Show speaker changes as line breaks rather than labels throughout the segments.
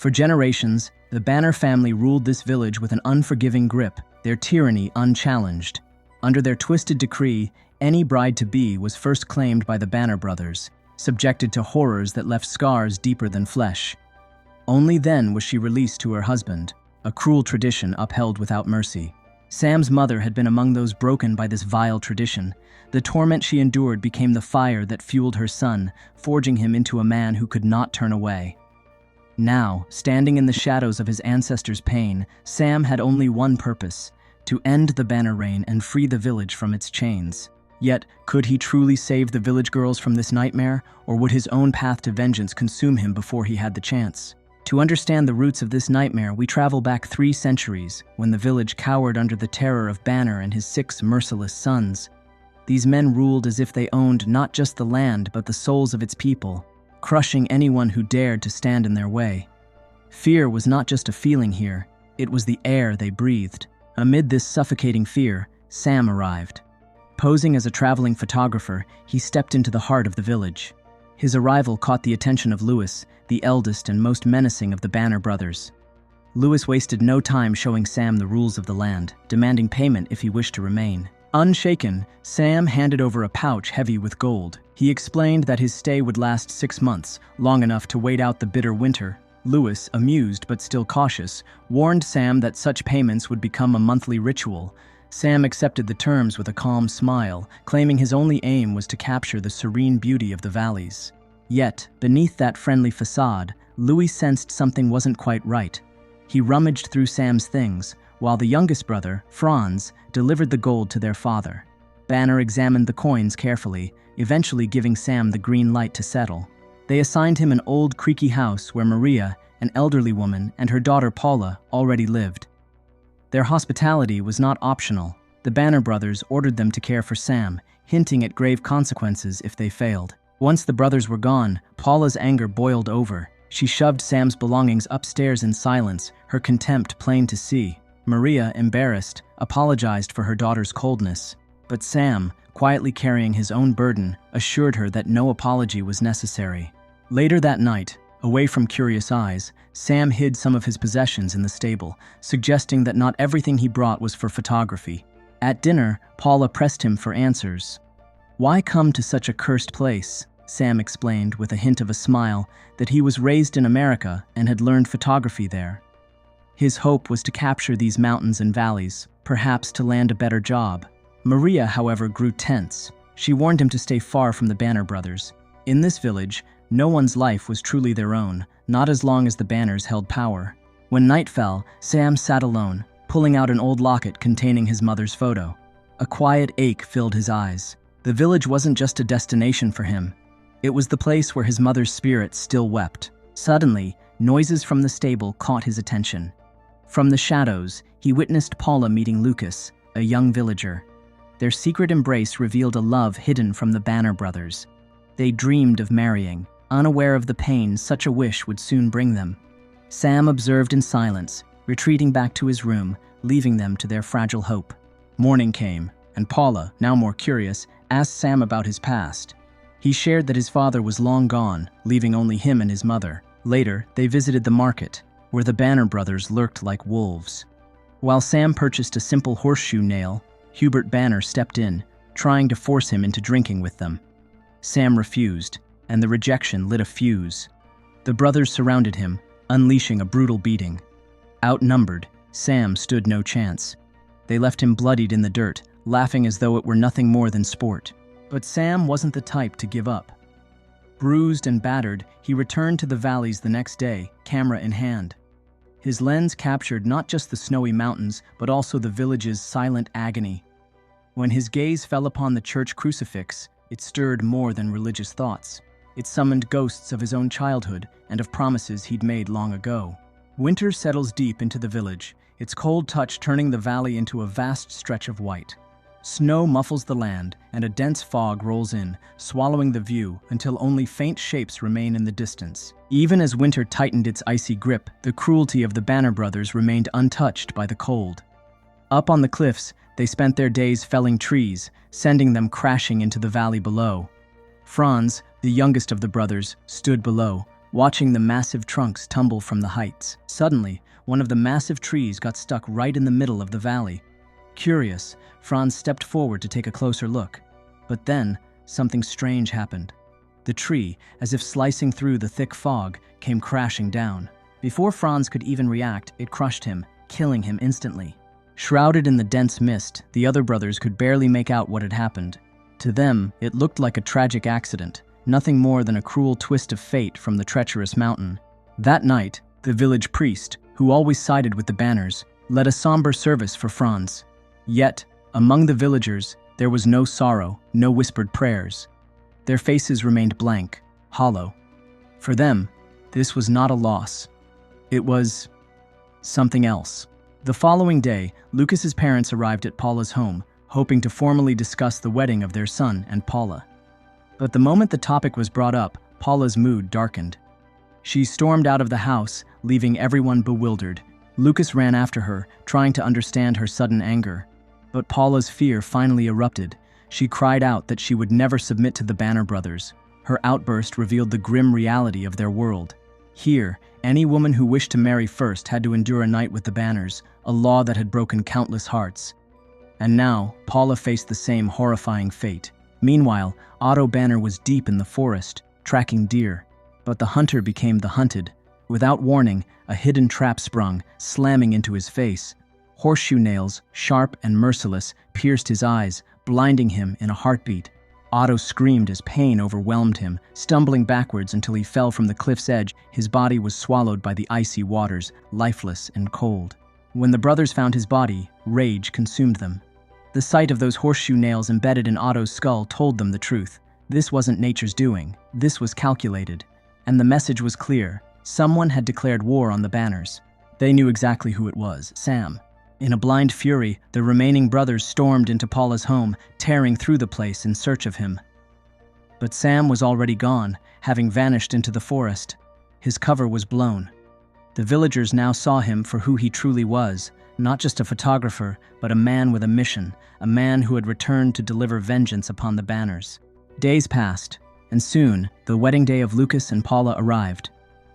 For generations, the Banner family ruled this village with an unforgiving grip, their tyranny unchallenged. Under their twisted decree, any bride-to-be was first claimed by the Banner brothers, subjected to horrors that left scars deeper than flesh. Only then was she released to her husband, a cruel tradition upheld without mercy. Sam's mother had been among those broken by this vile tradition. The torment she endured became the fire that fueled her son, forging him into a man who could not turn away. Now, standing in the shadows of his ancestors' pain, Sam had only one purpose: to end the Banner reign and free the village from its chains. Yet, could he truly save the village girls from this nightmare, or would his own path to vengeance consume him before he had the chance? To understand the roots of this nightmare, we travel back 3 centuries, when the village cowered under the terror of Banner and his 6 merciless sons. These men ruled as if they owned not just the land but the souls of its people, crushing anyone who dared to stand in their way. Fear was not just a feeling here, it was the air they breathed. Amid this suffocating fear, Sam arrived. Posing as a traveling photographer, he stepped into the heart of the village. His arrival caught the attention of Louis, the eldest and most menacing of the Banner brothers. Louis wasted no time showing Sam the rules of the land, demanding payment if he wished to remain. Unshaken, Sam handed over a pouch heavy with gold. He explained that his stay would last 6 months, long enough to wait out the bitter winter. Louis, amused but still cautious, warned Sam that such payments would become a monthly ritual. Sam accepted the terms with a calm smile, claiming his only aim was to capture the serene beauty of the valleys. Yet, beneath that friendly facade, Louis sensed something wasn't quite right. He rummaged through Sam's things, while the youngest brother, Franz, delivered the gold to their father. Banner examined the coins carefully, eventually giving Sam the green light to settle. They assigned him an old, creaky house where Maria, an elderly woman, and her daughter Paula already lived. Their hospitality was not optional. The Banner brothers ordered them to care for Sam, hinting at grave consequences if they failed. Once the brothers were gone, Paula's anger boiled over. She shoved Sam's belongings upstairs in silence, her contempt plain to see. Maria, embarrassed, apologized for her daughter's coldness. But Sam, quietly carrying his own burden, assured her that no apology was necessary. Later that night, away from curious eyes, Sam hid some of his possessions in the stable, suggesting that not everything he brought was for photography. At dinner, Paula pressed him for answers. "Why come to such a cursed place?" Sam explained with a hint of a smile that he was raised in America and had learned photography there. His hope was to capture these mountains and valleys, perhaps to land a better job. Maria, however, grew tense. She warned him to stay far from the Banner brothers. In this village, no one's life was truly their own, not as long as the Banners held power. When night fell, Sam sat alone, pulling out an old locket containing his mother's photo. A quiet ache filled his eyes. The village wasn't just a destination for him. It was the place where his mother's spirit still wept. Suddenly, noises from the stable caught his attention. From the shadows, he witnessed Paula meeting Lucas, a young villager. Their secret embrace revealed a love hidden from the Banner brothers. They dreamed of marrying, unaware of the pain such a wish would soon bring them. Sam observed in silence, retreating back to his room, leaving them to their fragile hope. Morning came, and Paula, now more curious, asked Sam about his past. He shared that his father was long gone, leaving only him and his mother. Later, they visited the market, where the Banner brothers lurked like wolves. While Sam purchased a simple horseshoe nail, Hubert Banner stepped in, trying to force him into drinking with them. Sam refused, and the rejection lit a fuse. The brothers surrounded him, unleashing a brutal beating. Outnumbered, Sam stood no chance. They left him bloodied in the dirt, laughing as though it were nothing more than sport. But Sam wasn't the type to give up. Bruised and battered, he returned to the valleys the next day, camera in hand. His lens captured not just the snowy mountains, but also the village's silent agony. When his gaze fell upon the church crucifix, it stirred more than religious thoughts. It summoned ghosts of his own childhood and of promises he'd made long ago. Winter settles deep into the village, its cold touch turning the valley into a vast stretch of white. Snow muffles the land, and a dense fog rolls in, swallowing the view until only faint shapes remain in the distance. Even as winter tightened its icy grip, the cruelty of the Banner brothers remained untouched by the cold. Up on the cliffs, they spent their days felling trees, sending them crashing into the valley below. Franz, the youngest of the brothers, stood below, watching the massive trunks tumble from the heights. Suddenly, one of the massive trees got stuck right in the middle of the valley. Curious, Franz stepped forward to take a closer look. But then, something strange happened. The tree, as if slicing through the thick fog, came crashing down. Before Franz could even react, it crushed him, killing him instantly. Shrouded in the dense mist, the other brothers could barely make out what had happened. To them, it looked like a tragic accident, nothing more than a cruel twist of fate from the treacherous mountain. That night, the village priest, who always sided with the Brenners, led a somber service for Franz. Yet, among the villagers, there was no sorrow, no whispered prayers. Their faces remained blank, hollow. For them, this was not a loss. It was something else. The following day, Lucas's parents arrived at Paula's home, hoping to formally discuss the wedding of their son and Paula. But the moment the topic was brought up, Paula's mood darkened. She stormed out of the house, leaving everyone bewildered. Lucas ran after her, trying to understand her sudden anger. But Paula's fear finally erupted. She cried out that she would never submit to the Banner brothers. Her outburst revealed the grim reality of their world. Here, any woman who wished to marry first had to endure a night with the Banners, a law that had broken countless hearts. And now, Paula faced the same horrifying fate. Meanwhile, Otto Banner was deep in the forest, tracking deer. But the hunter became the hunted. Without warning, a hidden trap sprung, slamming into his face. Horseshoe nails, sharp and merciless, pierced his eyes, blinding him in a heartbeat. Otto screamed as pain overwhelmed him, stumbling backwards until he fell from the cliff's edge. His body was swallowed by the icy waters, lifeless and cold. When the brothers found his body, rage consumed them. The sight of those horseshoe nails embedded in Otto's skull told them the truth. This wasn't nature's doing. This was calculated. And the message was clear. Someone had declared war on the Banners. They knew exactly who it was, Sam. In a blind fury, the remaining brothers stormed into Paula's home, tearing through the place in search of him. But Sam was already gone, having vanished into the forest. His cover was blown. The villagers now saw him for who he truly was, not just a photographer, but a man with a mission, a man who had returned to deliver vengeance upon the Banners. Days passed, and soon, the wedding day of Lucas and Paula arrived.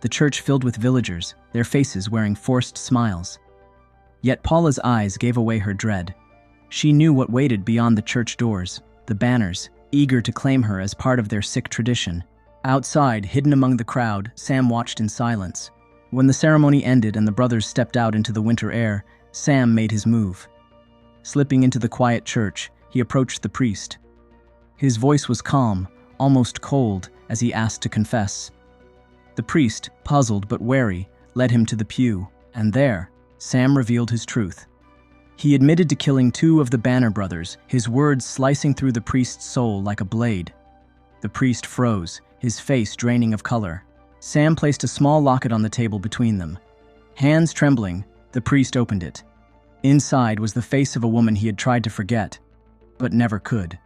The church filled with villagers, their faces wearing forced smiles. Yet Paula's eyes gave away her dread. She knew what waited beyond the church doors, the Banners, eager to claim her as part of their sick tradition. Outside, hidden among the crowd, Sam watched in silence. When the ceremony ended and the brothers stepped out into the winter air, Sam made his move. Slipping into the quiet church, he approached the priest. His voice was calm, almost cold, as he asked to confess. The priest, puzzled but wary, led him to the pew, and there, Sam revealed his truth. He admitted to killing 2 of the Banner brothers, his words slicing through the priest's soul like a blade. The priest froze, his face draining of color. Sam placed a small locket on the table between them. Hands trembling, the priest opened it. Inside was the face of a woman he had tried to forget, but never could.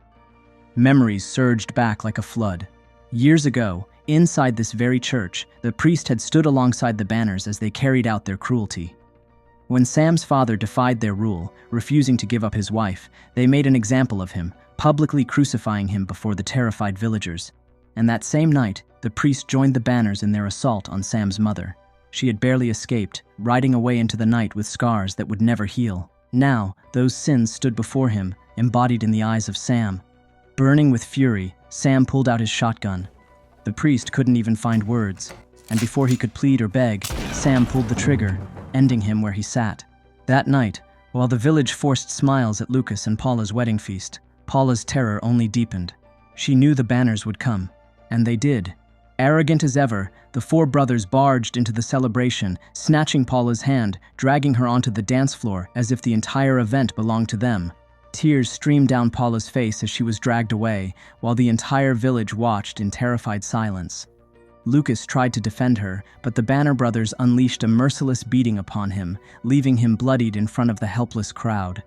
Memories surged back like a flood. Years ago, inside this very church, the priest had stood alongside the Banners as they carried out their cruelty. When Sam's father defied their rule, refusing to give up his wife, they made an example of him, publicly crucifying him before the terrified villagers. And that same night, the priest joined the Banners in their assault on Sam's mother. She had barely escaped, riding away into the night with scars that would never heal. Now, those sins stood before him, embodied in the eyes of Sam. Burning with fury, Sam pulled out his shotgun. The priest couldn't even find words, and before he could plead or beg, Sam pulled the trigger, ending him where he sat. That night, while the village forced smiles at Lucas and Paula's wedding feast, Paula's terror only deepened. She knew the Banners would come, and they did. Arrogant as ever, the 4 brothers barged into the celebration, snatching Paula's hand, dragging her onto the dance floor as if the entire event belonged to them. Tears streamed down Paula's face as she was dragged away, while the entire village watched in terrified silence. Lucas tried to defend her, but the Banner brothers unleashed a merciless beating upon him, leaving him bloodied in front of the helpless crowd.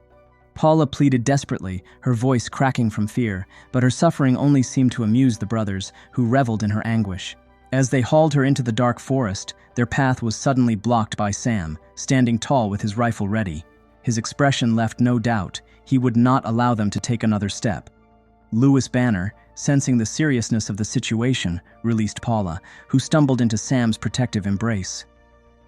Paula pleaded desperately, her voice cracking from fear, but her suffering only seemed to amuse the brothers, who reveled in her anguish. As they hauled her into the dark forest, their path was suddenly blocked by Sam, standing tall with his rifle ready. His expression left no doubt. He would not allow them to take another step. Louis Banner, sensing the seriousness of the situation, released Paula, who stumbled into Sam's protective embrace.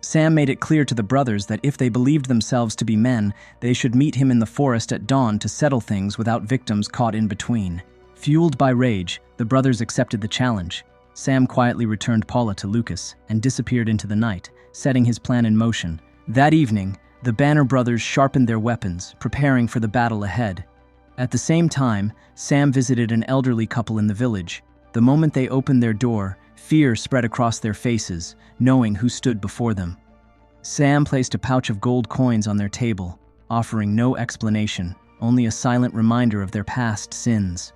Sam made it clear to the brothers that if they believed themselves to be men, they should meet him in the forest at dawn to settle things without victims caught in between. Fueled by rage, the brothers accepted the challenge. Sam quietly returned Paula to Lucas and disappeared into the night, setting his plan in motion. That evening, the Banner brothers sharpened their weapons, preparing for the battle ahead. At the same time, Sam visited an elderly couple in the village. The moment they opened their door, fear spread across their faces, knowing who stood before them. Sam placed a pouch of gold coins on their table, offering no explanation, only a silent reminder of their past sins.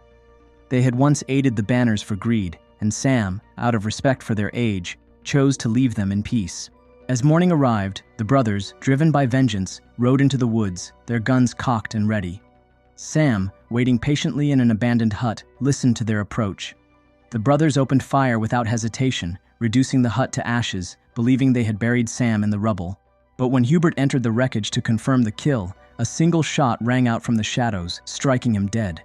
They had once aided the Banners for greed, and Sam, out of respect for their age, chose to leave them in peace. As morning arrived, the brothers, driven by vengeance, rode into the woods, their guns cocked and ready. Sam, waiting patiently in an abandoned hut, listened to their approach. The brothers opened fire without hesitation, reducing the hut to ashes, believing they had buried Sam in the rubble. But when Hubert entered the wreckage to confirm the kill, a single shot rang out from the shadows, striking him dead.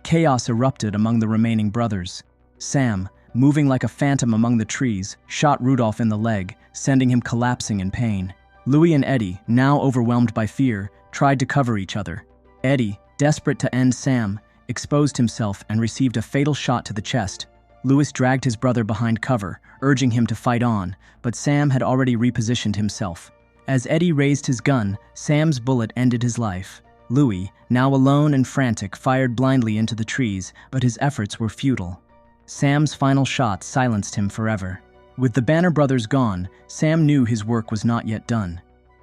Chaos erupted among the remaining brothers. Sam, moving like a phantom among the trees, shot Rudolph in the leg, sending him collapsing in pain. Louis and Eddie, now overwhelmed by fear, tried to cover each other. Eddie, desperate to end Sam, exposed himself and received a fatal shot to the chest. Louis dragged his brother behind cover, urging him to fight on, but Sam had already repositioned himself. As Eddie raised his gun, Sam's bullet ended his life. Louis, now alone and frantic, fired blindly into the trees, but his efforts were futile. Sam's final shot silenced him forever. With the Banner brothers gone, Sam knew his work was not yet done.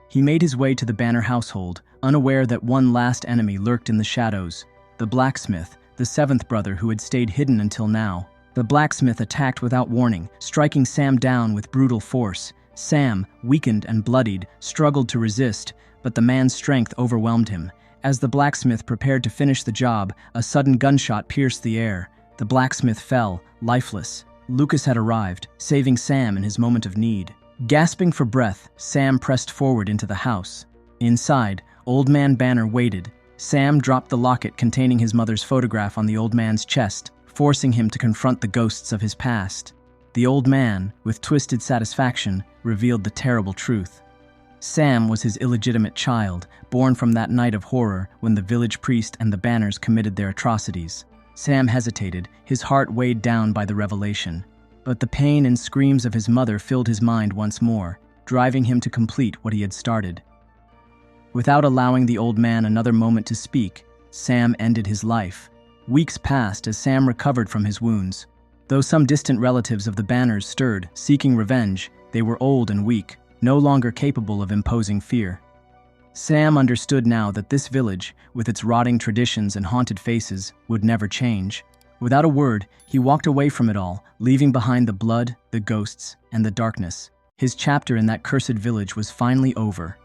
He made his way to the Banner household, unaware that one last enemy lurked in the shadows: the blacksmith, the seventh brother who had stayed hidden until now. The blacksmith attacked without warning, striking Sam down with brutal force. Sam, weakened and bloodied, struggled to resist, but the man's strength overwhelmed him. As the blacksmith prepared to finish the job, a sudden gunshot pierced the air. The blacksmith fell, lifeless. Lucas had arrived, saving Sam in his moment of need. Gasping for breath, Sam pressed forward into the house. Inside, Old Man Banner waited. Sam dropped the locket containing his mother's photograph on the old man's chest, forcing him to confront the ghosts of his past. The old man, with twisted satisfaction, revealed the terrible truth. Sam was his illegitimate child, born from that night of horror when the village priest and the Banners committed their atrocities. Sam hesitated, his heart weighed down by the revelation. But the pain and screams of his mother filled his mind once more, driving him to complete what he had started. Without allowing the old man another moment to speak, Sam ended his life. Weeks passed as Sam recovered from his wounds. Though some distant relatives of the Banners stirred, seeking revenge, they were old and weak, no longer capable of imposing fear. Sam understood now that this village, with its rotting traditions and haunted faces, would never change. Without a word, he walked away from it all, leaving behind the blood, the ghosts, and the darkness. His chapter in that cursed village was finally over.